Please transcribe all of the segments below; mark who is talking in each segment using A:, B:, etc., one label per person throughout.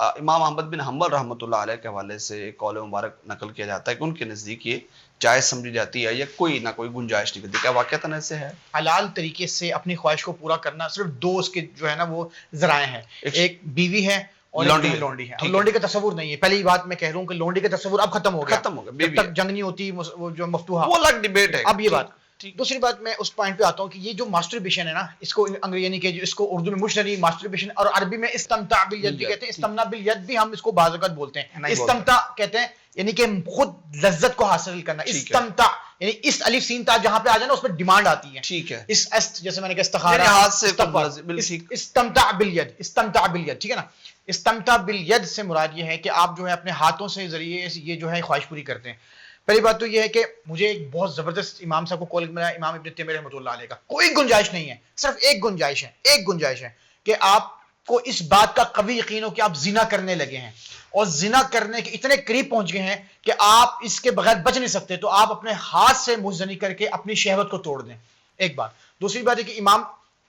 A: امام احمد بن حنبل رحمۃ اللہ علیہ کے حوالے سے ایک قول مبارک نقل کیا جاتا ہے کہ ان کے نزدیک یہ جائز سمجھی جاتی ہے یا کوئی نہ کوئی گنجائش نکلتی ہے، کیا واقعتاً ایسے ہے؟
B: حلال طریقے سے اپنی خواہش کو پورا کرنا صرف دو اس کے جو ہے نا وہ ذرائع ہیں، ایک بیوی ہے اور لونڈی ہے۔ لونڈی کا تصور نہیں ہے، پہلی بات میں کہہ رہا ہوں کہ لونڈی کا تصور اب ختم ہو گیا، جب تک جنگ نہیں ہوتی وہ جو مفتوحہ،
A: وہ الگ ڈیبیٹ ہے
B: اب یہ بات۔ دوسری بات میں اس پوائنٹ پہ آتا ہوں کہ یہ جو ماسٹربیشن ہے نا، اس کو انگریزی یعنی کہ اس کو اردو میں مشتری ماسٹربیشن اور عربی میں استمتاع بالید بھی کہتے ہیں، استمنا بالید بھی ہم اس کو بعض اوقات بولتے ہیں، استمتاع کہتے ہیں یعنی کہ خود لذت کو حاصل کرنا، استمتاع یعنی اس الف سین تا جہاں پہ آ جائے نا اس میں ڈیمانڈ آتی ہے، ٹھیک ہے، اس است جیسے میں نے کہا استخارہ،
A: ہاتھ سے
B: استمتاع بالید، استمتاع بالید، ٹھیک ہے نا۔ استمتاع بالید سے مراد یہ ہے کہ آپ جو ہے اپنے ہاتھوں سے ذریعے یہ جو ہے خواہش پوری کرتے ہیں۔ پہلی بات تو یہ ہے کہ مجھے ایک بہت زبردست امام صاحب کو کال ملا، امام ابن تیمیہ رحمۃ اللہ علیہ کا، کوئی گنجائش نہیں ہے، صرف ایک گنجائش ہے کہ آپ کو اس بات کا قوی یقین ہو کہ آپ زنا کرنے لگے ہیں اور زنا کرنے کے اتنے قریب پہنچ گئے ہیں کہ آپ اس کے بغیر بچ نہیں سکتے، تو آپ اپنے ہاتھ سے منہ زنی کر کے اپنی شہوت کو توڑ دیں، ایک بات۔ دوسری بات ہے کہ امام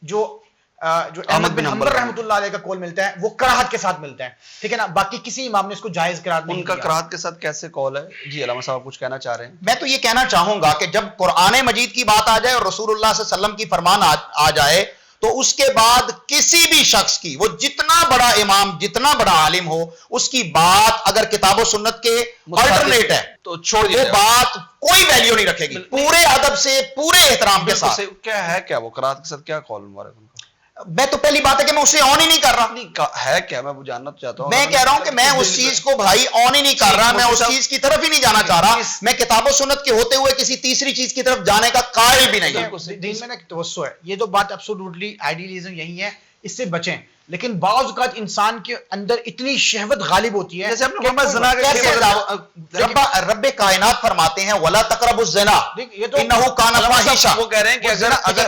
B: جو احمد بن حنبل رحمۃ اللہ علیہ کا قول ملتا ہے وہ کراہت کے ساتھ ملتا ہے، ٹھیک ہے نا، باقی کسی امام نے اس کو جائز قرار نہیں دیا۔
A: ان کا کراہت کے ساتھ کیسے قول ہے؟ جی علامہ صاحب کچھ کہنا چاہ رہے ہیں؟
C: میں تو یہ کہنا چاہوں گا کہ جب قرآن مجید کی بات آ جائے اور رسول اللہ صلی اللہ علیہ وسلم کی فرمان آ جائے تو اس کے بعد کسی بھی شخص کی، وہ جتنا بڑا امام جتنا بڑا عالم ہو، اس کی بات اگر کتاب و سنت کے الٹرنیٹ ہے
A: تو چھوڑ
C: وہ بات کوئی ویلیو نہیں رکھے گی، پورے ادب سے پورے احترام کے ساتھ۔
A: کیا ہے کیا وہ کراہت کے ساتھ کیا قول مبارک ان کا؟
C: میں تو پہلی بات ہے کہ میں اسے آن ہی نہیں کر رہا،
A: ہے کیا میں وہ جاننا چاہتا ہوں،
C: میں کہہ رہا ہوں کہ میں اس چیز کو بھائی آن ہی نہیں کر رہا، میں اس چیز کی طرف ہی نہیں جانا چاہ رہا، میں کتاب و سنت کے ہوتے ہوئے کسی تیسری چیز کی طرف جانے کا قائل بھی نہیں ہوں۔
B: دین میں نا توسع ہے، یہ تو بات ایبسولوٹلی آئیڈیلزم یہی ہے، اس سے بچیں، لیکن بعض اوقات انسان کے اندر اتنی شہوت غالب ہوتی ہے،
A: جیسے ہم نے زنا
C: رب کائنات فرماتے ہیں وَلَا تَقْرَبُوا الزِّنَا إِنَّهُ كَانَ فَاحِشًا،
A: وہ کہہ رہے ہیں کہ اگر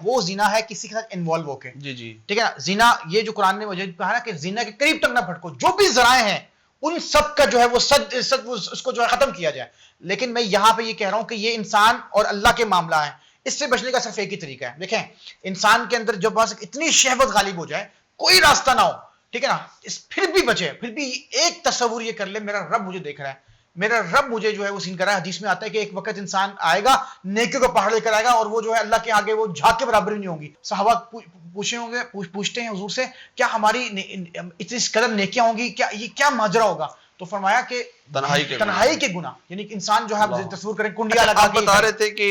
B: وہ زنا ہے کسی کے ساتھ انوالو ہو کے،
A: جی جی
B: ٹھیک ہے نا، زنا یہ جو قرآن نے مجھے کہا نا کہ زنا کے قریب تک نہ پھٹکو، جو بھی ذرائع ہیں ان سب کا جو ہے وہ اس کو جو ہے ختم کیا جائے، لیکن میں یہاں پہ یہ کہہ رہا ہوں کہ یہ انسان اور اللہ کے معاملہ ہے، اس سے بچنے کا صرف ایک ہی طریقہ ہے۔ دیکھیں انسان کے اندر جب بس اتنی شہوت غالب ہو جائے کوئی راستہ نہ ہو، ٹھیک ہے نا، پھر بھی بچے، پھر بھی ایک تصور یہ کر لے میرا رب مجھے دیکھ رہا ہے، میرا رب مجھے جو ہے وہ سین کر رہا ہے۔ حدیث میں آتا ہے کہ ایک وقت انسان آئے گا نیکیوں کا پہاڑ لے کر آئے گا اور وہ جو ہے اللہ کے آگے وہ جھاگ کے برابر نہیں ہوں گی۔ صحابہ پوچھتے ہیں حضور سے کیا ہماری اتنی قدر نیکیاں ہوں گی، کیا یہ کیا ماجرا ہوگا؟ تو فرمایا کہ تنہائی کے گناہ، یعنی کہ انسان جو ہے تصور کریں کنڈیا لگا کے
A: بتا رہے تھے کہ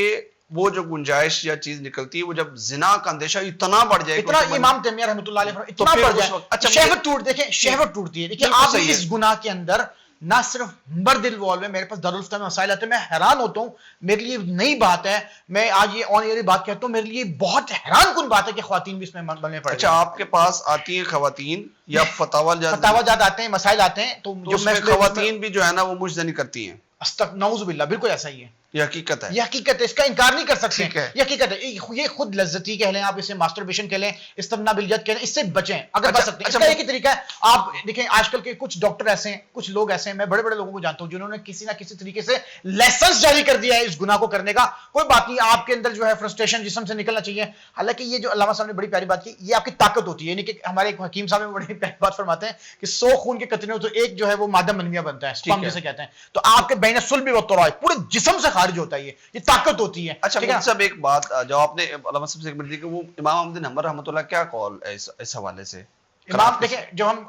A: وہ جو گنجائش یا چیز نکلتی ہے وہ جب زنا کا اندیشہ اتنا بڑھ جائے،
B: اتنا امام تیمیہ رحمۃ اللہ علیہ اتنا بڑھ جائے، شہوت ٹوٹ، دیکھیں شہوت ٹوٹتی ہے۔ دیکھیں آپ اس گناہ کے اندر نہ صرف مرد الوالو، میرے پاس دارالفتہ میں مسائل آتے ہیں، میں حیران ہوتا ہوں، میرے لیے نئی بات ہے، میں آج یہ آن ایئر بات کہتا ہوں، میرے لیے بہت حیران کن بات ہے کہ خواتین بھی اس میں بننے پڑے۔
A: اچھا آپ کے پاس آتی ہیں خواتین یا فتاوی
B: جات آتے ہیں، مسائل آتے ہیں، تو جو
A: خواتین بھی جو ہے نا وہ مجھ زنی کرتی ہیں،
B: نعوذ باللہ، بالکل ایسا ہی ہے،
A: یہ حقیقت ہے،
B: یہ حقیقت ہے، اس کا انکار نہیں کر سکتے، یہ حقیقت ہے، یہ خود لذتی کہہ لیں آپ، اسے ماسٹربیشن کہہ لیں، استمنا بالید کہہ لیں، اس سے بچیں اگر بچ سکتے ہیں۔ اس کا ایک ہی طریقہ ہے، آپ دیکھیں آج کل کے کچھ ڈاکٹر ایسے ہیں، کچھ لوگ ایسے ہیں، میں بڑے بڑے لوگوں کو جانتا ہوں جنہوں نے کسی نہ کسی طریقے سے لائسنس جاری کر دیا ہے اس گناہ کو کرنے کا۔ کوئی بات نہیں، آپ کے اندر جو ہے فرسٹریشن جسم سے نکلنا چاہیے، حالانکہ یہ جو علامہ صاحب نے بڑی پیاری بات کی، یہ آپ کی طاقت ہوتی ہے، یعنی کہ ہمارے ایک حکیم صاحب نے بڑی پیاری بات فرماتے ہیں کہ 100 خون کے قطرے ہو تو ایک جو ہے وہ مادہ منویہ بنتا ہے، سپرم جسے کہتے ہیں، تو آپ کے بین الصلب والترائب پورے جسم سے خارج ہوتا ہے، یہ طاقت ہوتی ہے۔
A: اچھا مجھ سے ایک بات جو آپ نے علامہ صاحب سے ایک منٹ دی کہ وہ امام احمد بن حنبل رحمۃ اللہ کیا قول ہے اس حوالے سے؟
B: امام دیکھیں جو ہم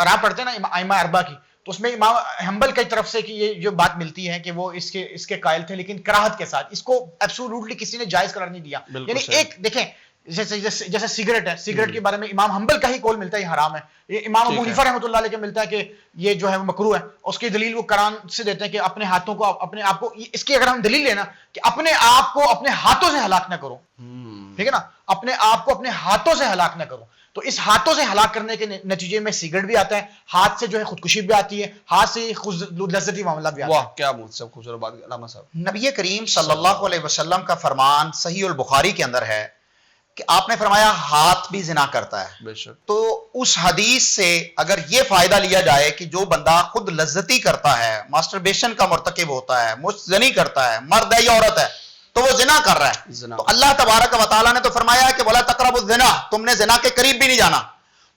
B: راہ پڑھتے ہیں نا ائمہ اربعہ کی، تو اس میں امام حنبل کی طرف سے کہ یہ جو بات ملتی ہے کہ وہ اس کے قائل تھے، لیکن کراہت کے ساتھ، اس کو ایبسولوٹلی کسی نے جائز قرار نہیں دیا۔ یعنی ایک دیکھیں جیسے سگریٹ ہے، سگریٹ کے بارے میں امام حنبل کا ہی قول ملتا ہے یہ حرام ہے، یہ امام ابو حنیفہ رحمۃ اللہ علیہ کے ملتا ہے کہ یہ جو ہے وہ مکروہ ہے، اس کی دلیل وہ قرآن سے دیتے ہیں کہ اپنے ہاتھوں کو اپنے آپ کو، اس کی اگر ہم دلیل لینا کہ اپنے آپ کو اپنے ہاتھوں سے ہلاک نہ کرو، ٹھیک ہے نا، اپنے آپ کو اپنے ہاتھوں سے ہلاک نہ کرو، تو اس ہاتھوں سے ہلاک کرنے کے نتیجے میں سگریٹ بھی آتا ہے، ہاتھ سے جو ہے خودکشی بھی آتی ہے، ہاتھ سے لذتی معاملہ بھی آتا ہے۔
A: واہ کیا سب خوبصورت بات علامہ صاحب۔
C: نبی کریم صلی اللہ علیہ وسلم کا فرمان صحیح البخاری کے اندر ہے کہ آپ نے فرمایا ہاتھ بھی زنا کرتا ہے،
A: بے شک،
C: تو اس حدیث سے اگر یہ فائدہ لیا جائے کہ جو بندہ خود لذتی کرتا ہے، ماسٹربیشن کا مرتکب ہوتا ہے، مستزنی کرتا ہے، مرد ہے یا عورت ہے، تو وہ زنا کر رہا ہے، تو اللہ تبارک و تعالیٰ نے تو فرمایا کہ وَلَا تَقْرَبُوا الزِّنَا، تم نے زنا کے قریب بھی نہیں جانا،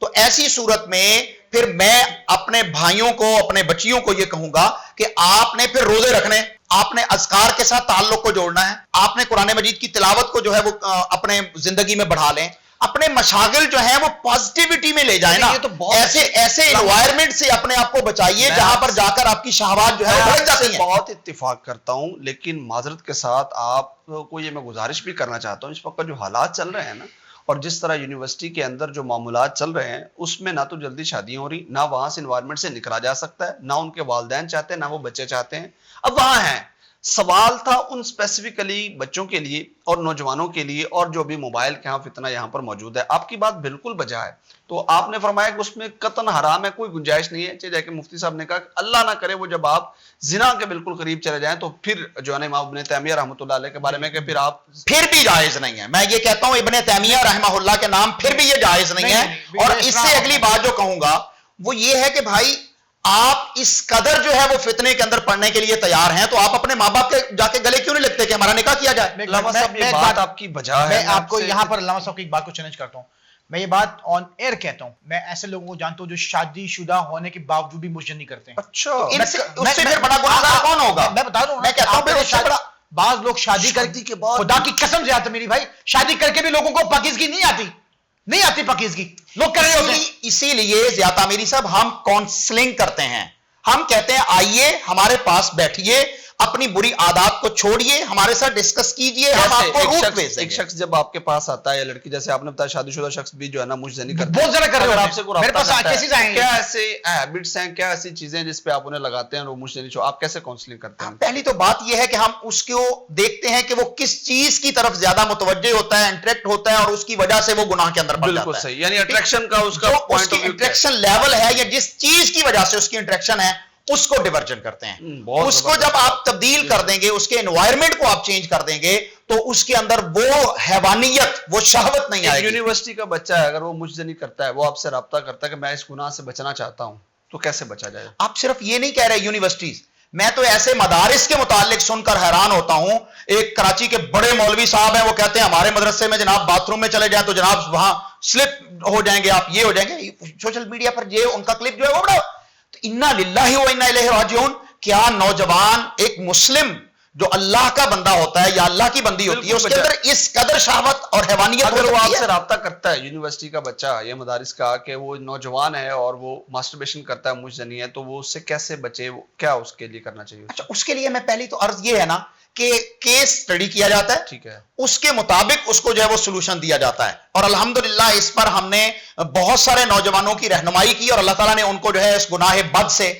C: تو ایسی صورت میں پھر میں اپنے بھائیوں کو اپنے بچیوں کو یہ کہوں گا کہ آپ نے پھر روزے رکھنے، آپ نے اذکار کے ساتھ تعلق کو جوڑنا ہے، آپ نے قرآن مجید کی تلاوت کو جو ہے وہ اپنے زندگی میں بڑھا لیں، اپنے مشاغل جو ہیں وہ پازیٹیوٹی میں لے جائیں نا، ایسے انوائرمنٹ سے اپنے آپ کو بچائیے جہاں پر جا کر آپ کی شہوات جو ہے وہ بڑھ جاتی ہیں۔
A: بہت اتفاق کرتا ہوں، لیکن معذرت کے ساتھ آپ کو یہ میں گزارش بھی کرنا چاہتا ہوں، اس وقت جو حالات چل رہے ہیں نا اور جس طرح یونیورسٹی کے اندر جو معاملات چل رہے ہیں اس میں نہ تو جلدی شادیاں ہو رہی، نہ وہاں سے انوائرمنٹ سے نکلا جا سکتا ہے، نہ ان کے والدین چاہتے ہیں، نہ وہ بچے چاہتے ہیں۔ اب وہاں ہیں، سوال تھا ان اسپیسیفکلی بچوں کے لیے اور نوجوانوں کے لیے اور جو بھی موبائل کے ہاں فتنہ یہاں پر موجود ہے۔ آپ کی بات بالکل بجا ہے، تو آپ نے فرمایا کہ اس میں قطعاً حرام ہے، کوئی گنجائش نہیں ہے، جیسے کہ مفتی صاحب نے کہا کہ اللہ نہ کرے وہ جب آپ زنا کے بالکل قریب چلے جائیں تو پھر جو ہے امام ابن تیمیہ رحمۃ اللہ علیہ کے بارے میں کہ پھر آپ
C: پھر بھی جائز نہیں ہے۔ میں یہ کہتا ہوں ابن تیمیہ رحمہ اللہ کے نام پھر بھی یہ جائز نہیں ہے۔ اور اس سے اگلی بات جو کہوں گا وہ یہ ہے کہ بھائی آپ اس قدر جو ہے وہ فتنے کے اندر پڑھنے کے لیے تیار ہیں تو آپ اپنے ماں باپ کے جا کے گلے کیوں نہیں لگتے کہ ہمارا نکاح کیا جائے؟
A: علامہ صاحب یہ بات آپ کی بجا ہے،
B: میں آپ کو یہاں پر علامہ صاحب کی ایک بات کو چیلنج کرتا ہوں، میں یہ بات آن ایئر کہتا ہوں، میں ایسے لوگوں کو جانتا ہوں جو شادی شدہ ہونے کے باوجود بھی مجھ نہیں کرتے ہیں۔
A: اچھا
C: اس سے پھر بڑا گناہگار کون ہوگا؟
B: میں بتا دوں،
C: میں کہتا ہوں اس سے بڑا
B: بعض لوگ شادی کر کے بعد خدا کی قسم سے آتے میری بھائی، شادی کر کے بھی لوگوں کو پاکیزگی نہیں آتی پاکیزگی لوگ کر رہے ہوتے ہیں۔
C: اسی لیے زیادہ میری صاحب ہم کاؤنسلنگ کرتے ہیں، ہم کہتے ہیں آئیے ہمارے پاس بیٹھیے، اپنی بری عادات کو چھوڑیے، ہمارے ساتھ ڈسکس کیجئے، ہم آپ کو روٹ بھیج دیں گے۔
A: ایک شخص جب آپ کے پاس آتا ہے یا لڑکی، جیسے آپ نے بتایا شادی شدہ شخص بھی جو ہے نا مجھ سے نہیں کرتے،
B: بہت زیادہ کر رہے
A: اگر
B: ہیں
A: آپ سے کوئی
B: میرے
A: رابطہ
B: پاس
A: کرتا
B: کیسز آئے
A: ہے،
B: ہیں،
A: کیا ایسے ہیبٹس ہیں، کیا ایسی چیزیں جس پہ آپ انہیں لگاتے ہیں اور وہ مجھ سے نہیں چھو، آپ کیسے کاؤنسلنگ کرتے ہیں؟
C: پہلی تو بات یہ ہے کہ ہم اس کو دیکھتے ہیں کہ وہ کس چیز کی طرف زیادہ متوجہ ہوتا ہے، انٹریکٹ ہوتا ہے اور اس کی وجہ سے وہ گناہ کے اندر پڑ جاتا ہے۔
A: بالکل صحیح، یعنی اٹریکشن کا اس کا
C: جو اس
A: پوائنٹ
C: کی
A: آف ویو
C: انٹریکشن لیول ہے یا جس چیز کی وجہ سے اس کی انٹریکشن ہے اس کو ڈیورجن کرتے ہیں۔
A: بہت
C: اس کو جب آپ تبدیل کر دیں گے، اس کے انوائرمنٹ کو آپ چینج کر دیں گے تو اس کے اندر وہ حیوانیت، وہ شہوت نہیں آئے گی۔
A: یونیورسٹی کا بچہ ہے، اگر وہ مجھ سے نہیں کرتا ہے، وہ آپ سے رابطہ کرتا ہے کہ میں اس گناہ سے بچنا چاہتا ہوں، تو کیسے بچا جائے؟
C: آپ صرف یہ نہیں کہہ رہے یونیورسٹیز، میں تو ایسے مدارس کے متعلق سن کر حیران ہوتا ہوں۔ ایک کراچی کے بڑے مولوی صاحب ہیں، وہ کہتے ہیں ہمارے مدرسے میں جناب باتھ روم میں چلے جائیں تو جناب وہاں سلپ ہو جائیں گے، آپ یہ ہو جائیں گے۔ سوشل میڈیا پر یہ ان کا کلپ جو ہے وہ بڑا انا للہ و انا الیہ راجعون۔ کیا نوجوان ایک مسلم جو اللہ کا بندہ ہوتا ہے یا اللہ کی بندی ہوتی ہے اس کے اندر اس قدر شہوت اور حیوانیت
A: اگر وہ آپ
C: ہے؟
A: سے رابطہ کرتا ہے یونیورسٹی کا بچہ یا مدارس کا کہ وہ نوجوان ہے اور وہ ماسٹربیشن کرتا ہے مجھ سے نہیں ہے، تو وہ اس سے کیسے بچے، کیا اس کے لیے کرنا چاہیے؟
C: اچھا، اس کے لیے میں پہلی تو عرض یہ ہے نا کہ کیس سٹڈی کیا جاتا ہے،
A: ٹھیک ہے،
C: اس کے مطابق اس کو جو ہے وہ سولوشن دیا جاتا ہے، اور الحمدللہ اس پر ہم نے بہت سارے نوجوانوں کی رہنمائی کی اور اللہ تعالیٰ نے ان کو جو ہے اس گناہ بد سے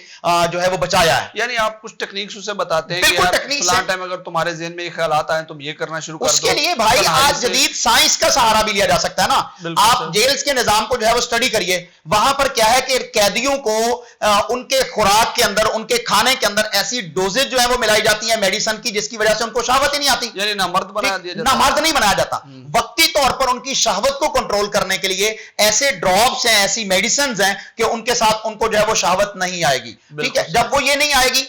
C: جو ہے وہ بچایا ہے۔
A: یعنی آپ کچھ ٹیکنیکس اسے بتاتے ہیں
C: بالکل
A: کہ
C: ٹیکنیکس
A: فلاں ٹائم اگر تمہارے ذہن میں یہ خیالات آئیں تم یہ کرنا شروع کر دو۔
C: اس کے لیے بھائی آج جدید سائنس کا سہارا بھی لیا جا سکتا ہے نا۔ آپ جیلز کے نظام کو جو ہے وہ سٹڈی کریے، وہاں پر کیا ہے کہ قیدیوں کو ان کے خوراک کے اندر، ان کے کھانے کے اندر ایسی ڈوزز جو ہے وہ ملائی جاتی ہیں میڈیسن کی جس کی وجہ سے ان کو شہوت ہی نہیں آتی،
A: یعنی نہ مرد بنا دیا جاتا،
C: نہ مرد نہیں بنایا جاتا۔ وقتی طور پر ان کی شہوت کو کنٹرول کرنے کے لیے ایسے ڈراپس ہیں، ایسی میڈیسنز ہیں کہ ان کے ساتھ ان کو جو ہے وہ شہوت نہیں آئے گی، ٹھیک ہے۔ جب وہ یہ نہیں آئے گی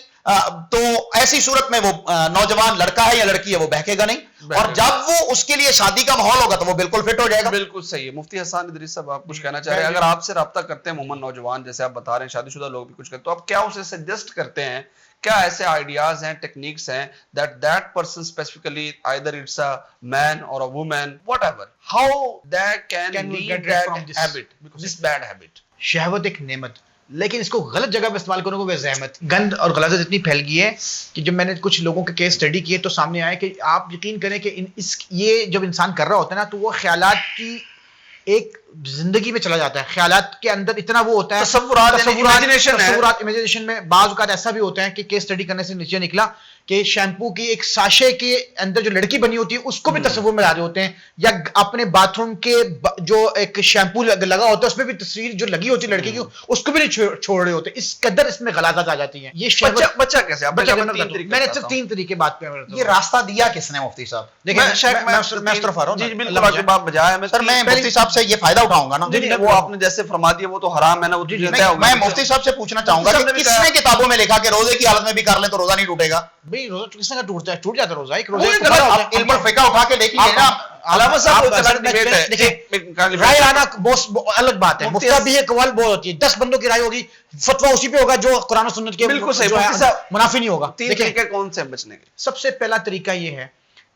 C: تو ایسی صورت میں وہ نوجوان لڑکا ہے یا لڑکی ہے وہ بہکے گا نہیں، اور جب وہ اس کے لیے شادی کا ماحول ہوگا تو وہ بالکل فٹ ہو جائے گا۔
A: بالکل صحیح ہے۔ مفتی حسان ادریس صاحب آپ کچھ کہنا چاہ رہے ہیں؟ اگر آپ سے رابطہ کرتے ہیں عموماً نوجوان، جیسے آپ بتا رہے ہیں شادی شدہ لوگ بھی کچھ کرتے ہیں، تو آپ کیا اسے سجیسٹ کرتے ہیں؟ کیا ایسے آئیڈیاز ہیں، ٹیکنیکس ہیں that person specifically, either it's a man or a woman, whatever, how that can leave that habit, this bad habit?
B: شہوت ایک نعمت، لیکن اس کو غلط جگہ پہ استعمال کرنے کو وہ زحمت، گند اور غلاظت اتنی پھیل گئی ہے کہ جب میں نے کچھ لوگوں کے کیس سٹڈی کیے تو سامنے آیا کہ آپ یقین کریں کہ یہ جب انسان کر رہا ہوتا ہے نا تو وہ خیالات کی ایک زندگی میں چلا جاتا ہے، خیالات کے اندر اتنا وہ ہوتا ہے، تصورات امیجنیشن میں بعض اوقات ایسا بھی ہوتا ہے کہ کیس سٹڈی کرنے سے نیچے نکلا کہ شیمپو کی ایک ساشے کے اندر جو لڑکی بنی ہوتی ہے اس کو بھی تصور میں لا رہے ہوتے ہیں، یا اپنے باتھ روم کے جو ایک شیمپو لگا ہوتا ہے اس میں بھی تصویر جو لگی ہوتی ہے لڑکی کی اس کو بھی نہیں چھوڑ رہے ہوتے۔ اس قدر اس میں غلاظت آ جاتی ہیں۔ یہ
A: بچہ کیسے؟
B: میں نے صرف 3 طریقے بات پہ
C: یہ راستہ دیا کس نے مفتی صاحب؟
B: دیکھیں میں اس طرف آ رہا ہوں،
A: جی بالکل آپ کی بات بجائے ہے،
C: سر میں مفتی صاحب سے یہ فائدہ اٹھاؤں گا نا،
A: وہ آپ نے جیسے فرما دیا وہ تو حرام ہے نا،
C: میں مفتی صاحب سے پوچھنا چاہوں گا کہ کس نے کتابوں میں لکھا کہ روزے کی حالت میں بھی کر لیں تو روزہ نہیں ٹوٹے گا؟
B: بھائی روزہ کس نے ٹوٹ جاتا ہے روزہ، ایک روزہ
C: علم الفقہ اٹھا کے دیکھ لیجیے نا،
A: علامہ صاحب وہ چلا ڈیبیٹ ہے،
B: دیکھیں رائے آنا الگ بات ہے، مفتیٰ بھی ایک قول بہت ہوتی ہے، 10 بندوں کی رائے ہوگی، فتویٰ اسی پہ ہوگا جو قرآن و سنت کے
A: بالکل صحیح
B: منافی نہیں ہوگا۔
A: تین طریقے کون سے بچنے کے؟
B: سب سے پہلا طریقہ یہ ہے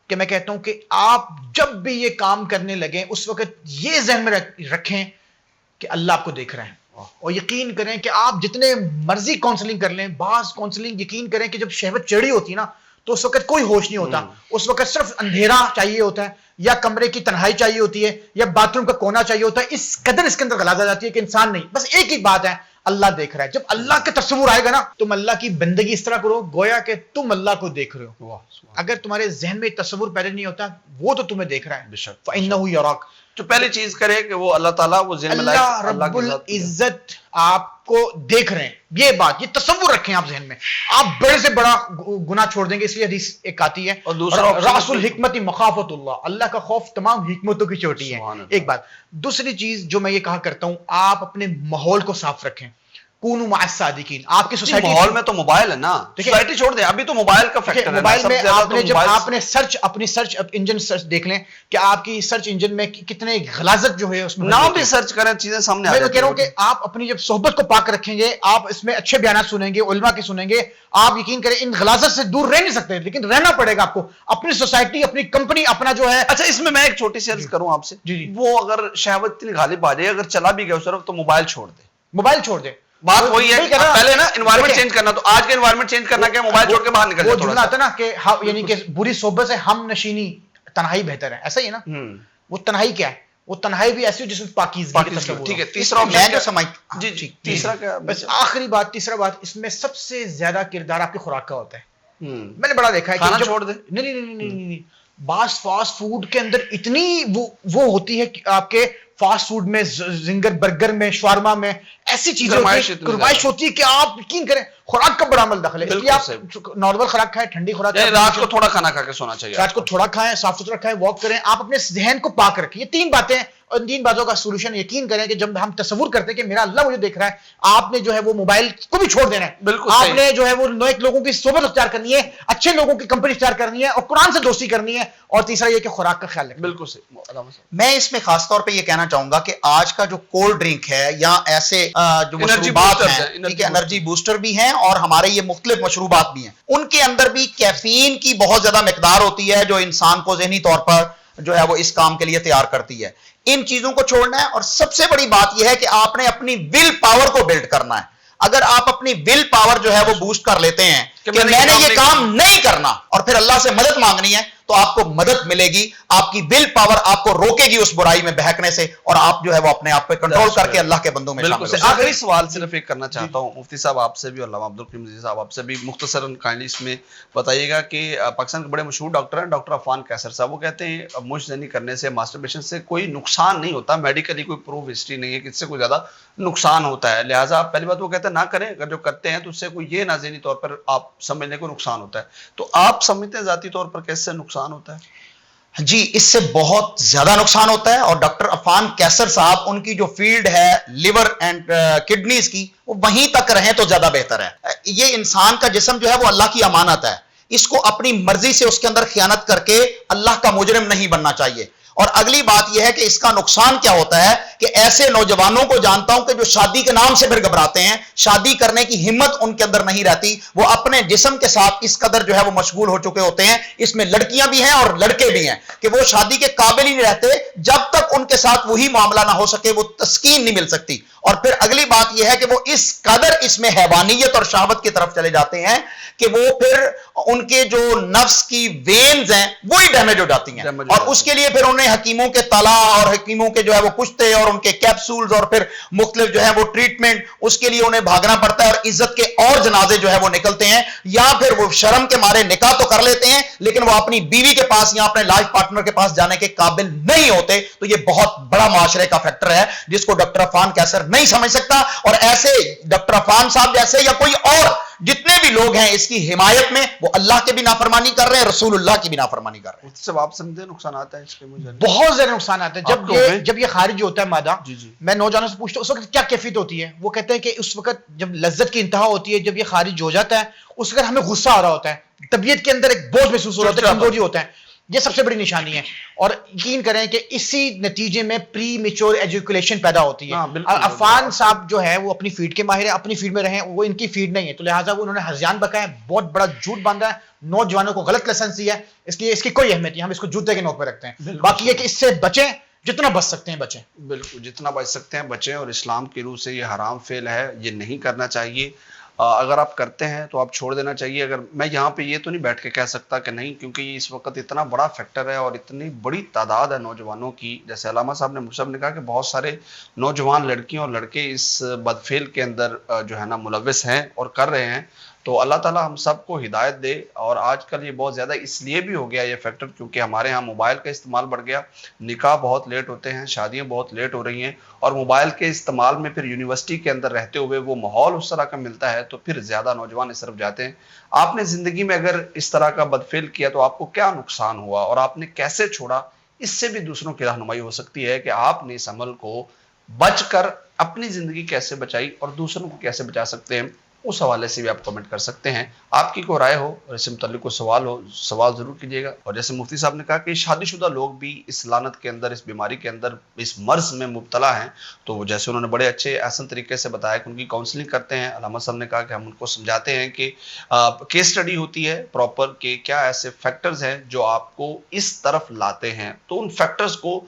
B: کہ میں کہتا ہوں کہ آپ جب بھی یہ کام کرنے لگیں اس وقت یہ ذہن میں رکھیں کہ اللہ آپ کو دیکھ رہے ہیں، اور یقین کریں کہ آپ جتنے مرضی کاؤنسلنگ کر لیں، بعض کاؤنسلنگ یقین کریں کہ جب شہوت چڑھی ہوتی ہے نا تو اس وقت کوئی ہوش نہیں ہوتا، اس وقت صرف اندھیرا چاہیے ہوتا ہے، یا کمرے کی تنہائی چاہیے ہوتی ہے، یا باتھ روم کا کونا چاہیے ہوتا ہے، اس قدر اس کے اندر غلاظت آتی ہے کہ انسان نہیں، بس ایک ہی بات ہے، اللہ دیکھ رہا ہے۔ جب اللہ کا تصور آئے گا نا تم اللہ کی بندگی اس طرح کرو گویا کہ تم اللہ کو دیکھ رہے ہو۔ اگر تمہارے ذہن میں تصور پیدا نہیں ہوتا وہ تو تمہیں دیکھ رہا ہے، فَإِنَّهُ يَرَاكَ،
A: جو پہلی چیز کرے کہ وہ اللہ تعالیٰ وہ ذہن میں لائے
B: اللہ رب العزت آپ کو دیکھ رہے ہیں، یہ بات یہ تصور رکھیں آپ ذہن میں، آپ بڑے سے بڑا گناہ چھوڑ دیں گے۔ اس لیے حدیث ایک آتی ہے،
A: اور دوسرا
B: رأس الحکمت مخافت اللہ، اللہ کا خوف تمام حکمتوں کی چوٹی ہے، ایک بات۔ دوسری چیز جو میں یہ کہا کرتا ہوں، آپ اپنے ماحول کو صاف رکھیں، کونوا مع الصادقین۔ آپ کی سوسائٹی
A: ماحول میں تو موبائل ہے نا، سوسائٹی چھوڑ دیں، ابھی تو موبائل کا فیکٹر ہے۔
B: موبائل میں آپ نے جب آپ نے اپنی سرچ انجن سرچ دیکھ لیں کہ آپ کی سرچ انجن میں کتنے غلاظت جو ہے اس میں،
A: نام بھی سرچ کریں چیزیں سامنے آ جاتی ہیں۔
B: میں کہہ رہا ہوں کہ آپ اپنی جب صحبت کو پاک رکھیں گے، آپ اس میں اچھے بیانات سنیں گے، علماء کی سنیں گے، آپ یقین کریں ان غلاظت سے دور رہ نہیں سکتے، لیکن رہنا پڑے گا آپ کو، اپنی سوسائٹی، اپنی کمپنی، اپنا جو ہے۔
A: اچھا اس میں ایک چھوٹی سی عرض کروں آپ سے، وہ اگر شہوت اتنی غالب آ جائے، اگر چلا بھی گیا اس طرف تو موبائل چھوڑ دے،
B: موبائل چھوڑ دے۔
A: بات وہی ہے کہ پہلے نا انوائرمنٹ چینج کرنا، تو آج کے انوائرمنٹ چینج کرنا کیا، موبائل چھوڑ کے باہر نکل جائے۔
B: وہ جملہ آتا ہے نا کہ یعنی کہ بری صحبت سے ہم نشینی تنہائی بہتر ہے، ایسا ہی ہے نا۔ وہ تنہائی کیا ہے؟ وہ تنہائی بھی ایسی ہو جس میں پاکیزگی کا تصور ہو۔
A: ٹھیک ہے، تیسرا
C: میں جو سمجھ
A: جی تیسرا کیا،
B: بس آخری بات، تیسرا بات، اس میں سب سے زیادہ کردار آپ کی خوراک کا ہوتا ہے۔ میں نے بڑا دیکھا ہے کہ
A: کھانا چھوڑ دے،
B: نہیں، بعض فاسٹ فوڈ کے اندر اتنی وہ ہوتی ہے کہ آپ کے فاسٹ فوڈ میں، زنگر برگر میں، شوارما میں ایسی چیزیں گرمائش ہوتی ہے کہ آپ یقین کریں خوراک کا بڑا عمل دخل ہے۔ اس لیے آپ نارمل خوراک کھائیں، ٹھنڈی خوراک کھائیں،
A: رات کو تھوڑا کھانا کھا کے سونا چاہیے،
B: رات کو تھوڑا کھائیں، صاف ستھرا کھائیں، واک کریں، آپ اپنے ذہن کو پاک رکھیں۔ یہ 3 باتیں، اور ان 3 باتوں کا سولوشن یقین کریں کہ جب ہم تصور کرتے ہیں کہ میرا اللہ مجھے دیکھ رہا ہے، آپ نے جو ہے وہ موبائل کو بھی چھوڑ دینا ہے،
A: بالکل
B: آپ نے جو ہے وہ نیک لوگوں کی صحبت اختیار کرنی ہے، اچھے لوگوں کی کمپنی اختیار کرنی ہے، اور قرآن سے دوستی کرنی ہے، اور تیسرا یہ کہ خوراک کا خیال رکھنا۔
A: بالکل صحیح۔
C: میں اس میں خاص طور پہ یہ کہنا چاہوں گا کہ آج کا جو کولڈ ڈرنک ہے یا ایسے جو مشروبات ہیں، ٹھیک ہے، انرجی بوسٹر بھی ہیں اور ہمارے یہ مختلف مشروبات بھی ہیں، ان کے اندر بھی کیفین کی بہت زیادہ مقدار ہوتی ہے جو انسان کو ذہنی طور پر جو ہے وہ اس کام کے لیے تیار کرتی ہے۔ ان چیزوں کو چھوڑنا ہے، اور سب سے بڑی بات یہ ہے کہ آپ نے اپنی ول پاور کو بلڈ کرنا ہے۔ اگر آپ اپنی ول پاور جو ہے وہ بوسٹ کر لیتے ہیں کہ میں نے یہ کام نہیں کرنا، اور پھر اللہ سے مدد مانگنی ہے، تو آپ کو مدد ملے گی، آپ کی ول پاور آپ کو روکے گی اس برائی میں بہکنے سے، اور آپ جو ہے وہ اپنے آپ پہ کنٹرول کر کے اللہ کے بندوں میں شامل ہو۔
A: آخری سوال صرف ایک کرنا چاہتا ہوں مفتی صاحب آپ سے بھی، اور علامہ عبدالکریم رضوی صاحب آپ سے بھی، مختصراً کائنڈلی اس میں بتائیے گا کہ پاکستان کے بڑے مشہور ڈاکٹر ہیں ڈاکٹر عفان قیصر صاحب، وہ کہتے ہیں مشت زنی کرنے سے، ماسٹربیشن سے کوئی نقصان نہیں ہوتا، میڈیکلی کوئی پروف ہسٹری نہیں ہے کہ اس سے کوئی زیادہ نقصان ہوتا ہے، لہٰذا پہلی بات وہ کہتے ہیں نہ کریں، اگر جو کرتے ہیں تو اس سے کوئی یہ نہ ذہنی طور پر آپ سمجھنے کو نقصان ہوتا ہے، تو آپ سمجھتے ہیں ذاتی طور پر کیسے نقصان ہوتا ہے؟
C: جی اس سے بہت زیادہ نقصان ہوتا ہے، اور ڈاکٹر عفان قیصر صاحب ان کی جو فیلڈ ہے لیور اینڈ کڈنیز کی، وہ وہیں تک رہیں تو زیادہ بہتر ہے۔ یہ انسان کا جسم جو ہے وہ اللہ کی امانت ہے، اس کو اپنی مرضی سے اس کے اندر خیانت کر کے اللہ کا مجرم نہیں بننا چاہیے۔ اور اگلی بات یہ ہے کہ اس کا نقصان کیا ہوتا ہے کہ ایسے نوجوانوں کو جانتا ہوں کہ جو شادی کے نام سے پھر گھبراتے ہیں، شادی کرنے کی ہمت ان کے اندر نہیں رہتی، وہ اپنے جسم کے ساتھ اس قدر جو ہے وہ مشغول ہو چکے ہوتے ہیں، اس میں لڑکیاں بھی ہیں اور لڑکے بھی ہیں، کہ وہ شادی کے قابل ہی نہیں رہتے جب تک ان کے ساتھ وہی معاملہ نہ ہو سکے، وہ تسکین نہیں مل سکتی۔ اور پھر اگلی بات یہ ہے کہ وہ اس قدر اس میں حیوانیت اور شہوت کی طرف چلے جاتے ہیں کہ وہ پھر ان کے جو نفس کی وینز ہیں وہی ڈیمیج ہو جاتی ہیں، اور اس کے لیے پھر انہیں حکیموں کے طلا اور حکیموں کے جو ہے وہ کشتے اور ان کے کیپسولز اور پھر مختلف جو ہے وہ ٹریٹمنٹ، اس کے لیے انہیں بھاگنا پڑتا ہے، اور عزت کے اور جنازے جو ہے وہ نکلتے ہیں، یا پھر وہ شرم کے مارے نکاح تو کر لیتے ہیں لیکن وہ اپنی بیوی کے پاس یا اپنے لائف پارٹنر کے پاس جانے کے قابل نہیں ہوتے۔ تو یہ بہت بڑا معاشرے کا فیکٹر ہے جس کو ڈاکٹر عفان قیصر نہیں سمجھ سکتا، اور ایسے ڈاکٹر عفان صاحب جیسے یا کوئی اور جتنے بھی لوگ ہیں اس کی حمایت میں، وہ اللہ کے بھی نافرمانی کر رہے ہیں، رسول اللہ کی بھی نافرمانی کر رہے ہیں۔
A: سب آپ سمجھتے ہیں نقصانات ہیں اس کے؟ مجھے
B: بہت زیادہ نقصانات ہیں۔ جب یہ خارج ہوتا ہے مادہ، میں نوجوانوں سے پوچھتا ہوں اس وقت کیا کیفیت ہوتی ہے، وہ کہتے ہیں کہ اس وقت جب لذت کی انتہا ہوتی ہے، جب یہ خارج ہو جاتا ہے، اس وقت ہمیں غصہ آ رہا ہوتا ہے، طبیعت کے اندر ایک بوجھ محسوس ہو رہا ہوتا ہے، کمزوری ہوتا ہے، یہ سب سے بڑی نشانی ہے. اور یقین کریں کہ اسی نتیجے میں پری میچور ایجوکیشن پیدا ہوتی ہے. عفان صاحب جو ہے وہ اپنی فیلڈ کے ماہر ہیں, اپنی فیلڈ میں رہے, وہ ان کی فیلڈ نہیں ہے, تو لہٰذا وہ انہوں نے ہذیان بکا ہے, بہت بڑا جھوٹ باندھا ہے, نوجوانوں کو غلط لیسنس دیا ہے, اس لیے اس کی کوئی اہمیت نہیں, ہم اس کو جوتے کے نوک پہ رکھتے ہیں. باقی یہ کہ اس سے بچیں, جتنا بچ سکتے ہیں بچیں.
A: بالکل جتنا بچ سکتے ہیں بچیں, اور اسلام کی روح سے یہ حرام فعل ہے, یہ نہیں کرنا چاہیے. اگر آپ کرتے ہیں تو آپ چھوڑ دینا چاہیے. اگر میں یہاں پہ یہ تو نہیں بیٹھ کے کہہ سکتا کہ نہیں, کیونکہ یہ اس وقت اتنا بڑا فیکٹر ہے اور اتنی بڑی تعداد ہے نوجوانوں کی. جیسے علامہ صاحب نے کہا کہ بہت سارے نوجوان لڑکیاں اور لڑکے اس بدفعل کے اندر جو ہے نا ملوث ہیں اور کر رہے ہیں. تو اللہ تعالیٰ ہم سب کو ہدایت دے. اور آج کل یہ بہت زیادہ اس لیے بھی ہو گیا یہ فیکٹر کیونکہ ہمارے ہاں موبائل کا استعمال بڑھ گیا, نکاح بہت لیٹ ہوتے ہیں, شادیاں بہت لیٹ ہو رہی ہیں, اور موبائل کے استعمال میں پھر یونیورسٹی کے اندر رہتے ہوئے وہ ماحول اس طرح کا ملتا ہے تو پھر زیادہ نوجوان اس طرف جاتے ہیں. آپ نے زندگی میں اگر اس طرح کا بدفعل کیا تو آپ کو کیا نقصان ہوا اور آپ نے کیسے چھوڑا, اس سے بھی دوسروں کی رہنمائی ہو سکتی ہے کہ آپ نے اس عمل کو بچ کر اپنی زندگی کیسے بچائی اور دوسروں کو کیسے بچا سکتے ہیں. اس حوالے سے بھی آپ کمنٹ کر سکتے ہیں. آپ کی کوئی رائے ہو اور اس سے متعلق کوئی سوال ضرور کیجیے گا. اور جیسے مفتی صاحب نے کہا کہ شادی شدہ لوگ بھی اس لعنت کے اندر, اس بیماری کے اندر, اس مرض میں مبتلا ہیں, تو جیسے انہوں نے بڑے اچھے احسن طریقے سے بتایا کہ ان کی کاؤنسلنگ کرتے ہیں. علامہ صاحب نے کہا کہ ہم ان کو سمجھاتے ہیں کہ کیس اسٹڈی ہوتی ہے پراپر کہ کیا ایسے فیکٹرز ہیں جو آپ کو اس طرف لاتے ہیں, تو ان فیکٹرز کو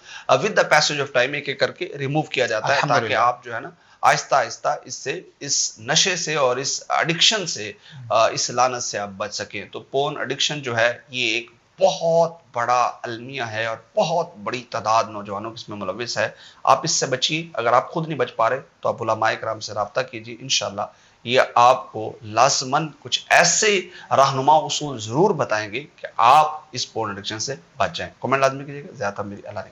A: with the passage of time ایک ایک کر کے ریموو کیا جاتا ہے تاکہ آپ جو ہے نا آہستہ آہستہ اس سے, اس نشے سے اور اس ایڈکشن سے, اس لعنت سے آپ بچ سکیں. تو پورن ایڈکشن جو ہے یہ ایک بہت بڑا المیہ ہے اور بہت بڑی تعداد نوجوانوں کی اس میں ملوث ہے. آپ اس سے بچیے. اگر آپ خود نہیں بچ پا رہے تو آپ علماء کرام سے رابطہ کیجیے. انشاءاللہ یہ آپ کو لازماً کچھ ایسے رہنما اصول ضرور بتائیں گے کہ آپ اس پورن ایڈکشن سے بچ جائیں. کمنٹ لازمی کیجیے گا. زیادہ میری اللہ نے